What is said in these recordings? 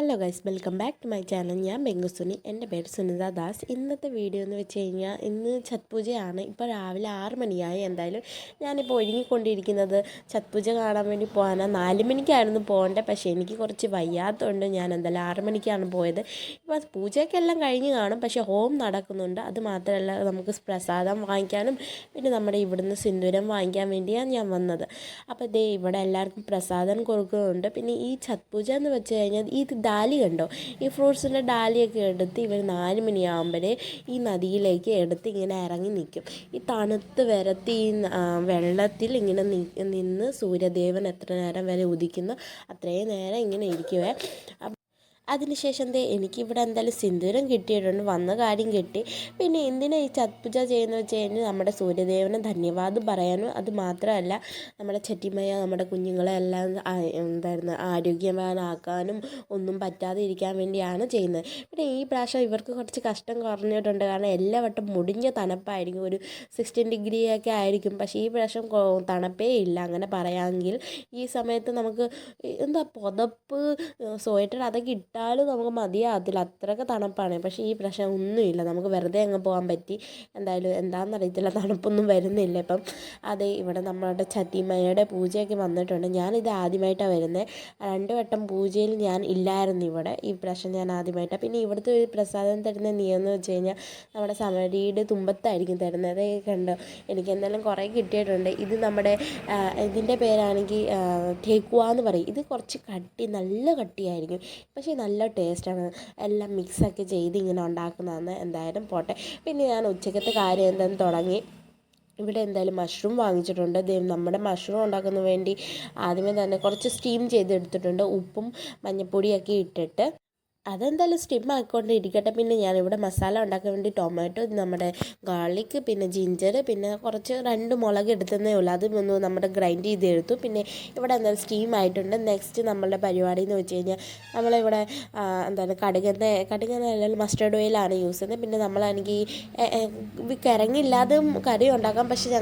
Hello guys, welcome back to my channel. ഞാൻ ബെങ്കുസുനി. എൻ്റെ പേര് സുനിത ദാസ്. ഇന്നത്തെ വീഡിയോ എന്ന് വെച്ച് കഴിഞ്ഞാൽ ഇന്ന് ഛത് പൂജയാണ്. ഇപ്പോൾ രാവിലെ 6 മണിയായി. എന്തായാലും ഞാനിപ്പോൾ ഒരുങ്ങിക്കൊണ്ടിരിക്കുന്നത് ഛത് പൂജ കാണാൻ വേണ്ടി പോകാനാണ്. 4 മണിക്കായിരുന്നു പോകേണ്ടത്, പക്ഷേ എനിക്ക് കുറച്ച് വയ്യാത്തതുകൊണ്ട് ഞാൻ എന്തായാലും 6 മണിക്കാണ് പോയത്. ഇപ്പോൾ പൂജയ്ക്കെല്ലാം കഴിഞ്ഞ് കാണും, പക്ഷേ ഹോം നടക്കുന്നുണ്ട്. അത് മാത്രമല്ല, നമുക്ക് പ്രസാദം വാങ്ങിക്കാനും പിന്നെ നമ്മുടെ ഇവിടുന്ന് സിന്ദൂരം വാങ്ങിക്കാൻ വേണ്ടിയാണ് ഞാൻ വന്നത്. അപ്പോൾ ദേ ഇവിടെ എല്ലാവർക്കും പ്രസാദം കൊടുക്കുന്നുണ്ട്. പിന്നെ ഈ ഛത് പൂജ എന്ന് വെച്ച് കഴിഞ്ഞാൽ ഈ ഡാലി കണ്ടോ, ഈ ഫ്രൂട്ട്സിൻ്റെ ഡാലിയൊക്കെ എടുത്ത് ഇവർ 4 മണിയാകുമ്പോഴേ ഈ നദിയിലേക്ക് എടുത്ത് ഇങ്ങനെ ഇറങ്ങി നിൽക്കും. ഈ തണുത്ത് വിരത്തി വെള്ളത്തിൽ ഇങ്ങനെ നിന്ന് സൂര്യദേവൻ എത്ര നേരം വരെ ഉദിക്കുന്നു അത്രയും നേരം ഇങ്ങനെ ഇരിക്കുവേ. അതിനുശേഷം എനിക്കിവിടെ എന്തായാലും സിന്ദൂരം കിട്ടിയിട്ടുണ്ട്, വന്ന കാര്യം കിട്ടി. പിന്നെ എന്തിനാണ് ഈ ഛത് പൂജ ചെയ്യുന്നത് വെച്ച് കഴിഞ്ഞാൽ നമ്മുടെ സൂര്യദേവന് ധന്യവാദം പറയാനും, അത് മാത്രമല്ല നമ്മുടെ ചെട്ടിമയ നമ്മുടെ കുഞ്ഞുങ്ങളെ എല്ലാം ആരോഗ്യവാനാക്കാനും ഒന്നും പറ്റാതെ ഇരിക്കാൻ വേണ്ടിയാണ് ചെയ്യുന്നത്. പിന്നെ ഈ പ്രാവശ്യം ഇവർക്ക് കുറച്ച് കഷ്ടം കുറഞ്ഞിട്ടുണ്ട്, കാരണം എല്ലാ വട്ടം മുടിഞ്ഞ തണുപ്പായിരിക്കും, ഒരു 16 ഡിഗ്രിയൊക്കെ ആയിരിക്കും. പക്ഷേ ഈ പ്രാവശ്യം തണുപ്പേ ഇല്ല അങ്ങനെ പറയാമെങ്കിൽ. ഈ സമയത്ത് നമുക്ക് പുതപ്പ്, സ്വെറ്റർ അതൊക്കെ ഇട്ടാലും നമുക്ക് മതിയാകത്തില്ല, അത്രയ്ക്ക് തണുപ്പാണ്. പക്ഷേ ഈ പ്രശ്നം ഒന്നുമില്ല, നമുക്ക് വെറുതെ അങ്ങ് പോകാൻ പറ്റി. എന്തായാലും എന്താണെന്നറിയത്തില്ല, തണുപ്പൊന്നും വരുന്നില്ല ഇപ്പം. അതെ, ഇവിടെ നമ്മുടെ ചട്ടിമയുടെ പൂജയൊക്കെ വന്നിട്ടുണ്ട്. ഞാനിത് ആദ്യമായിട്ടാണ് വരുന്നത്. 2 വട്ടം പൂജയിൽ ഞാൻ ഇല്ലായിരുന്നു ഇവിടെ, ഈ പ്രാവശ്യം ഞാൻ ആദ്യമായിട്ടാണ്. പിന്നെ ഇവിടുത്തെ ഒരു പ്രസാദം തരുന്ന നിയമം എന്ന് വെച്ച് കഴിഞ്ഞാൽ നമ്മുടെ സമരിയുടെ തുമ്പത്തായിരിക്കും തരുന്നത്. അതൊക്കെ കണ്ടോ, എനിക്ക് എന്തായാലും കുറേ കിട്ടിയിട്ടുണ്ട്. ഇത് നമ്മുടെ ഇതിൻ്റെ പേരാണെങ്കിൽ ഠേക്കുവ എന്ന് പറയും. ഇത് കുറച്ച് നല്ല കട്ടിയായിരിക്കും, പക്ഷേ നല്ല ടേസ്റ്റാണ്. എല്ലാം മിക്സൊക്കെ ചെയ്ത് ഇങ്ങനെ ഉണ്ടാക്കുന്നതാണ്. എന്തായാലും പോട്ടെ. പിന്നെ ഞാൻ ഉച്ചക്കത്തെ കാര്യം എന്താണെന്ന് തുടങ്ങി. ഇവിടെ എന്തായാലും മഷ്റൂം വാങ്ങിച്ചിട്ടുണ്ട്. നമ്മുടെ മഷ്റൂം ഉണ്ടാക്കുന്ന വേണ്ടി ആദ്യമേ തന്നെ കുറച്ച് സ്റ്റീം ചെയ്തെടുത്തിട്ടുണ്ട്, ഉപ്പും മഞ്ഞൾപ്പൊടിയൊക്കെ ഇട്ടിട്ട്. അതെന്തായാലും സ്റ്റീം ആക്കിക്കൊണ്ടിരിക്കട്ടെ. പിന്നെ ഞാനിവിടെ മസാല ഉണ്ടാക്കാൻ വേണ്ടി ടൊമാറ്റോ, നമ്മുടെ ഗാർലിക്, പിന്നെ ജിഞ്ചർ, പിന്നെ കുറച്ച് 2 മുളക് എടുത്തതേ ഉള്ളൂ, അതും നമ്മുടെ ഗ്രൈൻഡ് ചെയ്തെടുത്തു. പിന്നെ ഇവിടെ എന്തായാലും സ്റ്റീം ആയിട്ടുണ്ട്. നെക്സ്റ്റ് നമ്മളുടെ പരിപാടി എന്ന് വെച്ച് കഴിഞ്ഞാൽ നമ്മളിവിടെ കടുകെണ്ണ മസ്റ്റർഡ് ഓയിലാണ് യൂസ് ചെയ്യുന്നത്. പിന്നെ നമ്മളാണെങ്കിൽ കിഴങ്ങില്ലാതെ കറി ഉണ്ടാക്കാം, പക്ഷേ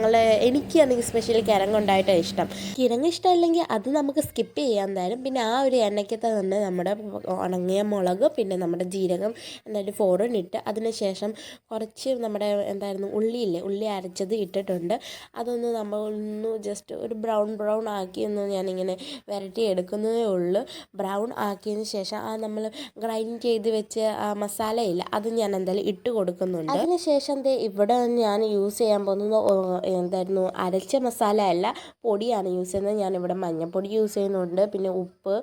എനിക്കാണെങ്കിൽ സ്പെഷ്യലി കിഴങ്ങുണ്ടായിട്ടാണ് ഇഷ്ടം. കിഴങ്ങ് ഇഷ്ടമല്ലെങ്കിൽ അത് നമുക്ക് സ്കിപ്പ് ചെയ്യാൻ തരും. പിന്നെ ആ ഒരു എണ്ണയ്ക്കകത്ത് തന്നെ നമ്മുടെ ഉണങ്ങിയ മുളക്, പിന്നെ നമ്മുടെ ജീരകം എന്തായാലും ഫോറനിട്ട്, അതിനുശേഷം കുറച്ച് നമ്മുടെ ഉള്ളി അരച്ചത് ഇട്ടിട്ടുണ്ട്. അതൊന്ന് നമ്മളൊന്ന് ജസ്റ്റ് ഒരു ബ്രൗൺ ആക്കിയൊന്ന് ഞാനിങ്ങനെ വരട്ടി എടുക്കുന്നതേ ഉള്ളൂ. ബ്രൗൺ ആക്കിയതിന് ശേഷം നമ്മൾ ഗ്രൈൻഡ് ചെയ്ത് വെച്ച മസാലയില്ല, അത് ഞാൻ എന്തായാലും ഇട്ട് കൊടുക്കുന്നുണ്ട്. അതിനുശേഷം ഇവിടെ ഞാൻ യൂസ് ചെയ്യാൻ പോകുന്നത് അരച്ച മസാല അല്ല, പൊടിയാണ് യൂസ് ചെയ്യുന്നത്. ഞാനിവിടെ മഞ്ഞൾപ്പൊടി യൂസ് ചെയ്യുന്നുണ്ട്, പിന്നെ ഉപ്പ്,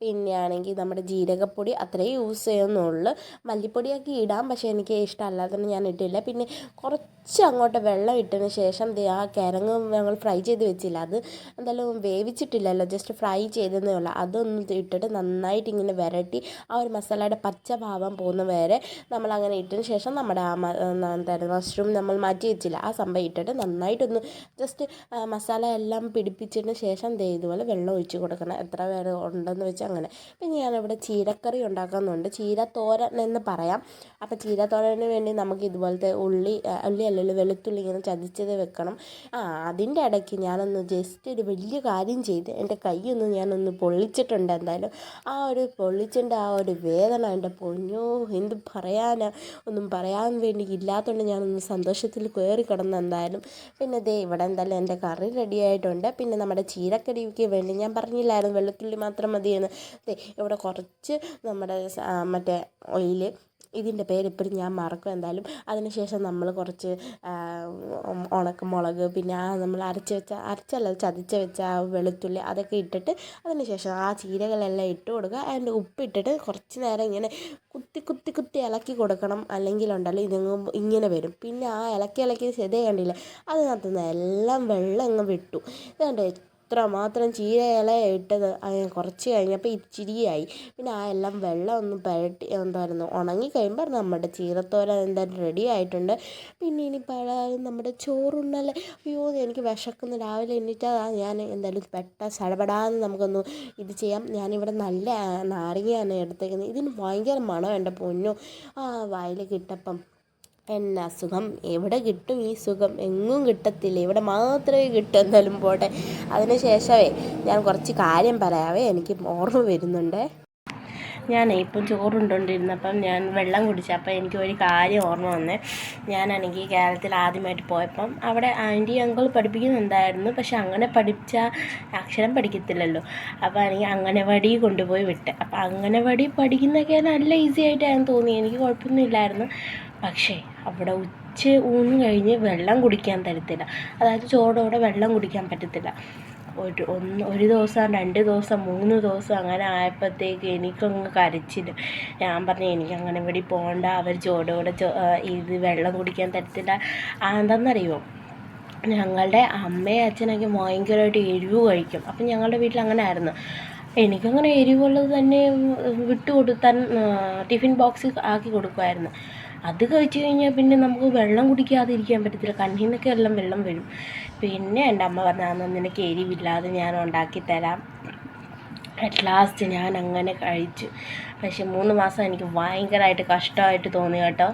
പിന്നെ ആണെങ്കിൽ നമ്മുടെ ജീരകപ്പൊടി, അത്രയും യൂസ് ചെയ്യുന്നുള്ളൂ. മല്ലിപ്പൊടിയൊക്കെ ഇടാം, പക്ഷേ എനിക്ക് ഇഷ്ടമല്ലാത്തതുകൊണ്ട് ഞാൻ ഇട്ടില്ല. പിന്നെ കുറച്ച് അങ്ങോട്ട് വെള്ളം ഇട്ടതിന് ശേഷം ആ കിഴങ്ങ് ഞങ്ങൾ ഫ്രൈ ചെയ്ത് വെച്ചില്ല, അത് എന്തായാലും വേവിച്ചിട്ടില്ലല്ലോ, ജസ്റ്റ് ഫ്രൈ ചെയ്തതേ ഉള്ളൂ. അതൊന്ന് ഇട്ടിട്ട് നന്നായിട്ട് ഇങ്ങനെ വരട്ടി ആ ഒരു മസാലയുടെ പച്ച ഭാവം പോകുന്ന വരെ നമ്മളങ്ങനെ ഇട്ടതിന് ശേഷം നമ്മുടെ മഷ്റൂം നമ്മൾ മാറ്റി വെച്ചില്ല, ആ സംഭവം ഇട്ടിട്ട് നന്നായിട്ടൊന്ന് ജസ്റ്റ് മസാല എല്ലാം പിടിപ്പിച്ചതിന് ശേഷം ഇതുപോലെ വെള്ളം ഒഴിച്ച് കൊടുക്കണം, എത്ര പേര് ഉണ്ടെന്ന് വെച്ചാൽ അങ്ങനെ. പിന്നെ ഞാനിവിടെ ചീരക്കറി ഉണ്ടാക്കുന്നുണ്ട്, ചീരത്തോരൻ എന്ന് പറയാം. അപ്പോൾ ചീരത്തോരന് വേണ്ടി നമുക്ക് ഇതുപോലത്തെ ഉള്ളി അല്ലല്ലോ വെളുത്തുള്ളി ഇങ്ങനെ ചതച്ചത് വെക്കണം. അതിൻ്റെ ഇടയ്ക്ക് ഞാനൊന്ന് ജസ്റ്റ് ഒരു വലിയ കാര്യം ചെയ്ത് എൻ്റെ കൈയൊന്ന് ഞാനൊന്ന് പൊള്ളിച്ചിട്ടുണ്ട്. എന്തായാലും ആ ഒരു പൊള്ളിച്ചിൻ്റെ ആ ഒരു വേദന എൻ്റെ പൊന്നോ, എന്ത് പറയാനാ, ഒന്നും പറയാൻ വേണ്ടി ഇല്ലാത്തതുകൊണ്ട് ഞാനൊന്ന് സന്തോഷത്തിൽ കയറി കിടന്നു. എന്തായാലും പിന്നെ ഇവിടെ എന്തായാലും എൻ്റെ കറി റെഡി ആയിട്ടുണ്ട്. പിന്നെ നമ്മുടെ ചീരക്കറിക്ക് വേണ്ടി ഞാൻ പറഞ്ഞില്ലായിരുന്നു വെളുത്തുള്ളി മാത്രം മതിയെന്ന്. ഇവിടെ കുറച്ച് നമ്മുടെ മറ്റേ ഓയിൽ, ഇതിൻ്റെ പേരിപ്പോഴും ഞാൻ മറക്കും. എന്തായാലും അതിനുശേഷം നമ്മൾ കുറച്ച് ഉണക്കമുളക്, പിന്നെ നമ്മൾ ചതച്ച് വെച്ച ആ വെളുത്തുള്ളി അതൊക്കെ ഇട്ടിട്ട് അതിനുശേഷം ആ ചീരകളെല്ലാം ഇട്ട് കൊടുക്കുക. അതിൻ്റെ ഉപ്പിട്ടിട്ട് കുറച്ച് നേരം ഇങ്ങനെ കുത്തി ഇളക്കി കൊടുക്കണം, അല്ലെങ്കിലുണ്ടല്ലോ ഇങ്ങനെ വരും. പിന്നെ ആ ഇളക്കി കണ്ടില്ല, അതിനകത്തുനിന്ന് എല്ലാം വെള്ളം അങ്ങ് വിട്ടു. ഇതുകൊണ്ട് ഇത്ര മാത്രം ചീര ഇല ഇട്ടത് കുറച്ച് കഴിഞ്ഞപ്പോൾ ഇച്ചിരിയായി. പിന്നെ ആ എല്ലാം വെള്ളം ഒന്ന് പരട്ടി ഉണങ്ങി കഴിയുമ്പോൾ നമ്മുടെ ചീരത്തോരൻ എന്തായാലും റെഡി ആയിട്ടുണ്ട്. പിന്നെ ഇനിയിപ്പോൾ നമ്മുടെ ചോറുണ്ണല്ലേ. അയ്യോ, എനിക്ക് വിശക്കുന്നു. രാവിലെ എണീറ്റാൽ ഞാൻ എന്തായാലും സടപടാന്ന് നമുക്കൊന്ന് ഇത് ചെയ്യാം. ഞാനിവിടെ നല്ല നാരങ്ങയാണ് എടുത്തേക്കുന്നത്, ഇതിന് ഭയങ്കര മണം എൻ്റെ പൊന്നോ. വായിൽ കിട്ടപ്പം എന്നാ സുഖം, എവിടെ കിട്ടും ഈ സുഖം, എങ്ങും കിട്ടത്തില്ല, ഇവിടെ മാത്രമേ കിട്ടൂ. എന്തായാലും പോട്ടെ. അതിന് ശേഷമേ ഞാൻ കുറച്ച് കാര്യം പറയാവേ, എനിക്ക് ഓർമ്മ വരുന്നുണ്ട്. ഇപ്പം ചോറുണ്ടോണ്ടിരുന്നപ്പം ഞാൻ വെള്ളം കുടിച്ചപ്പോൾ എനിക്ക് ഒരു കാര്യം ഓർമ്മ വന്നേ. ഞാനാണെങ്കിൽ കേരളത്തിൽ ആദ്യമായിട്ട് പോയപ്പം അവിടെ ആൻറ്റി അങ്കിൾ പഠിപ്പിക്കുന്നുണ്ടായിരുന്നു. പക്ഷെ അങ്ങനെ പഠിച്ചാൽ അക്ഷരം പഠിക്കത്തില്ലല്ലോ. അപ്പോൾ എനിക്ക് അംഗനവാടി കൊണ്ടുപോയി വിട്ട്. അപ്പോൾ അംഗനവാടി പഠിക്കുന്നതൊക്കെ നല്ല ഈസി ആയിട്ടാണ് തോന്നി, എനിക്ക് കുഴപ്പമൊന്നുമില്ലായിരുന്നു. പക്ഷേ അവിടെ ഊണ് കഴിഞ്ഞ് വെള്ളം കുടിക്കാൻ തരത്തില്ല. അതായത് ചോറോടെ വെള്ളം കുടിക്കാൻ പറ്റത്തില്ല. ഒരു ദിവസം 2 ദിവസം 3 ദിവസം അങ്ങനെ ആയപ്പോഴത്തേക്ക് എനിക്കങ്ങ് കരച്ചിൽ. ഞാൻ പറഞ്ഞു എനിക്ക് അംഗനവാടി പോകണ്ട, അവർ ചോറോടെ ഇത് വെള്ളം കുടിക്കാൻ തരത്തില്ല. എന്താണെന്നറിയുമോ, ഞങ്ങളുടെ അമ്മയും അച്ഛനൊക്കെ ഭയങ്കരമായിട്ട് എരിവ് കഴിക്കും. അപ്പം ഞങ്ങളുടെ വീട്ടിൽ അങ്ങനെ ആയിരുന്നു. എനിക്കങ്ങനെ എരിവുള്ളത് തന്നെ കൊടുത്താൽ ടിഫിൻ ബോക്സിൽ ആക്കി കൊടുക്കുമായിരുന്നു. അത് കഴിച്ച് കഴിഞ്ഞാൽ പിന്നെ നമുക്ക് വെള്ളം കുടിക്കാതെ ഇരിക്കാൻ പറ്റത്തില്ല, കണ്ണിൽ നിന്നൊക്കെ എല്ലാം വെള്ളം വരും. പിന്നെ എൻ്റെ അമ്മ പറഞ്ഞു നിനക്ക് എരിവില്ലാതെ ഞാൻ ഉണ്ടാക്കി തരാം. അറ്റ് ലാസ്റ്റ് ഞാൻ അങ്ങനെ കഴിച്ചു. പക്ഷെ 3 മാസം എനിക്ക് ഭയങ്കരമായിട്ട് കഷ്ടമായിട്ട് തോന്നി കേട്ടോ.